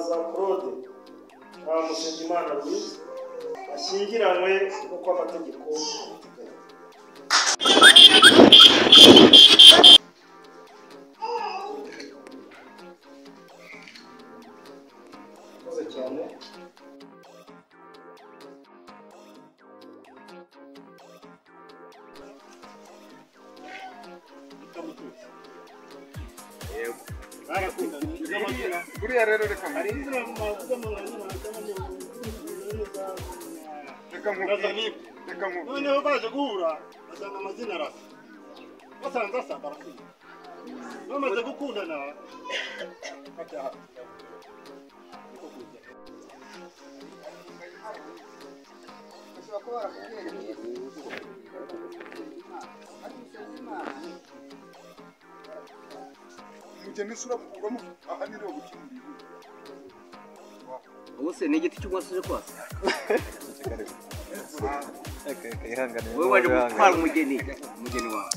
Ruzindaza Claude na Musengimana Louise bashyingiranywe nk'uko amategeko abiteganya. Murakoze cyane. Buriya rero reka noneho baje guhura basanga amazina arasa basanze asa barakunda bamaze gukundana umugeni sura kugamo ahanira gukimura ubuse ni igiti cy'umwasuje kwasa ihangane wowe waje gutwara umugeni wawe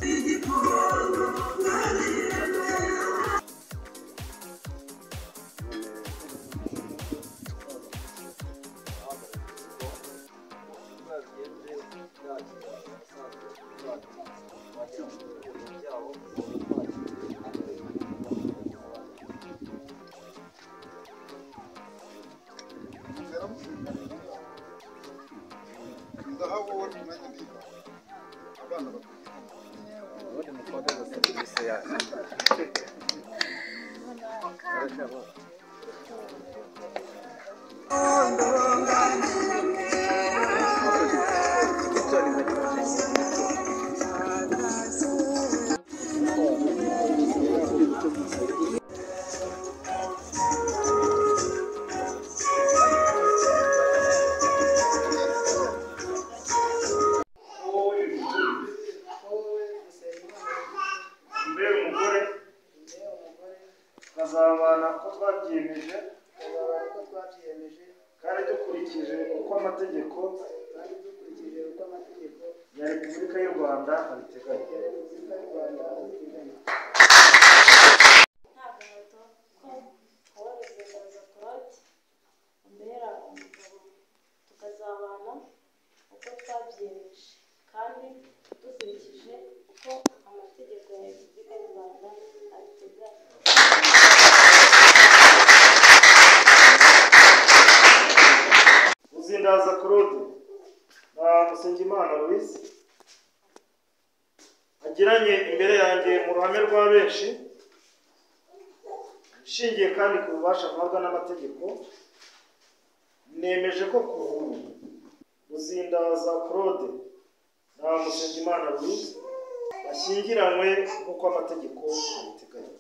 bazabana ko twabyiyemeje kandi dukurikije uko amategeko ya Repubulika y'u Rwanda abiteganya. tukazabana uko twabyiyemeje kandi dukurikije uko amategeko ya Repubulika y'u Rwanda abiteganya. Ruzindaza Claude na Musengimana Louise agiranye imbere yanjye mu ruhame rwa benshi ishingiye kandi ku bubasha mpabwa n'amategeko nemeje ko kuva ubu Ruzindaza Claude na Musengimana Louise bashyingiranywe nk'uko amategeko abiteganya.